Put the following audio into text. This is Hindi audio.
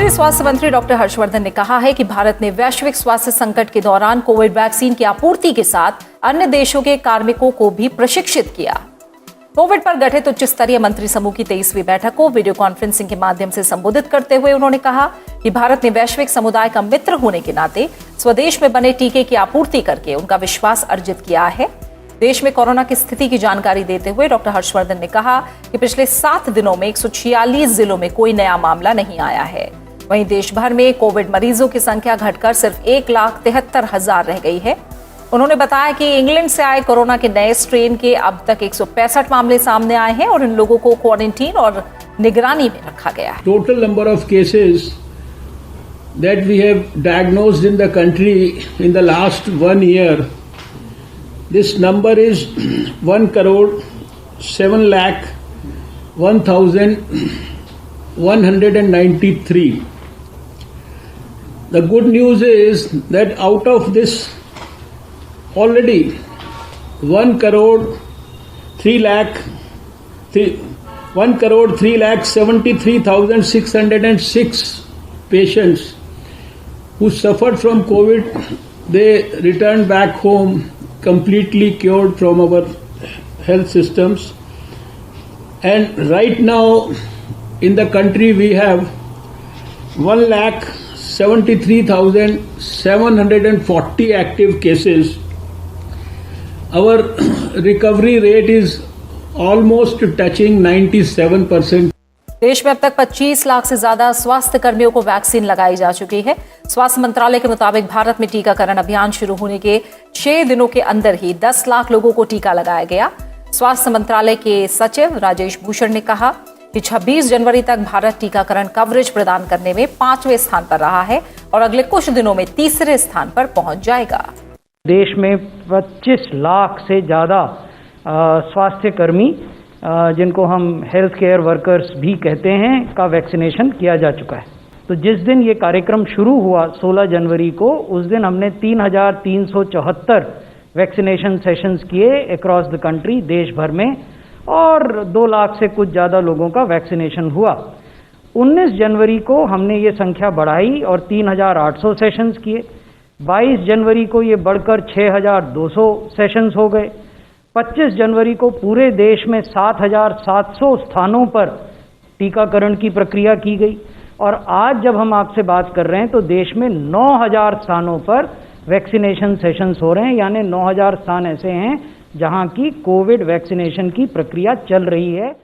केंद्रीय स्वास्थ्य मंत्री डॉक्टर हर्षवर्धन ने कहा है कि भारत ने वैश्विक स्वास्थ्य संकट के दौरान कोविड वैक्सीन की आपूर्ति के साथ अन्य देशों के कार्मिकों को भी प्रशिक्षित किया। कोविड पर गठित उच्च स्तरीय मंत्री समूह की 23वीं बैठक को वीडियो कॉन्फ्रेंसिंग के माध्यम से संबोधित करते हुए उन्होंने कहा कि भारत ने वैश्विक समुदाय का मित्र होने के नाते स्वदेश में बने टीके की आपूर्ति करके उनका विश्वास अर्जित किया है। देश में कोरोना की स्थिति की जानकारी देते हुए डॉक्टर हर्षवर्धन ने कहा कि पिछले 7 दिनों में 146 जिलों में कोई नया मामला नहीं आया है। वहीं देश भर में कोविड मरीजों की संख्या घटकर सिर्फ 1,73,000 रह गई है। उन्होंने बताया कि इंग्लैंड से आए कोरोना के नए स्ट्रेन के अब तक 165 मामले सामने आए हैं और इन लोगों को क्वारंटीन और निगरानी में रखा गया है। Total number of cases that we have diagnosed in the country in the last 1 year, this number is 1,07,0193. The good news is that out of this already 1,03,73,606 patients who suffered from COVID, they returned back home completely cured from our health systems. And right now in the country we have 1,73,740 active cases. Our recovery rate is almost touching 97%. देश में अब तक 25 लाख से ज्यादा स्वास्थ्य कर्मियों को वैक्सीन लगाई जा चुकी है। स्वास्थ्य मंत्रालय के मुताबिक भारत में टीकाकरण अभियान शुरू होने के 6 दिनों के अंदर ही 10 लाख लोगों को टीका लगाया गया। स्वास्थ्य मंत्रालय के सचिव राजेश भूषण ने कहा कि 26 जनवरी तक भारत टीकाकरण कवरेज प्रदान करने में 5वें स्थान पर रहा है और अगले कुछ दिनों में 3रे स्थान पर पहुंच जाएगा। देश में 25 लाख से ज्यादा स्वास्थ्य कर्मी जिनको हम हेल्थ केयर वर्कर्स भी कहते हैं का वैक्सीनेशन किया जा चुका है। तो जिस दिन ये कार्यक्रम शुरू हुआ 16 जनवरी को, उस दिन हमने 3,374 वैक्सीनेशन सेशंस किए अक्रॉस द कंट्री देश भर में और 2 लाख से कुछ ज़्यादा लोगों का वैक्सीनेशन हुआ। 19 जनवरी को हमने ये संख्या बढ़ाई और 3,800 सेशंस किए। 22 जनवरी को ये बढ़कर 6,200 सेशंस हो गए। 25 जनवरी को पूरे देश में 7,700 स्थानों पर टीकाकरण की प्रक्रिया की गई और आज जब हम आपसे बात कर रहे हैं तो देश में 9,000 स्थानों पर वैक्सीनेशन सेशंस हो रहे हैं, यानी 9,000 स्थान ऐसे हैं जहां की कोविड वैक्सीनेशन की प्रक्रिया चल रही है।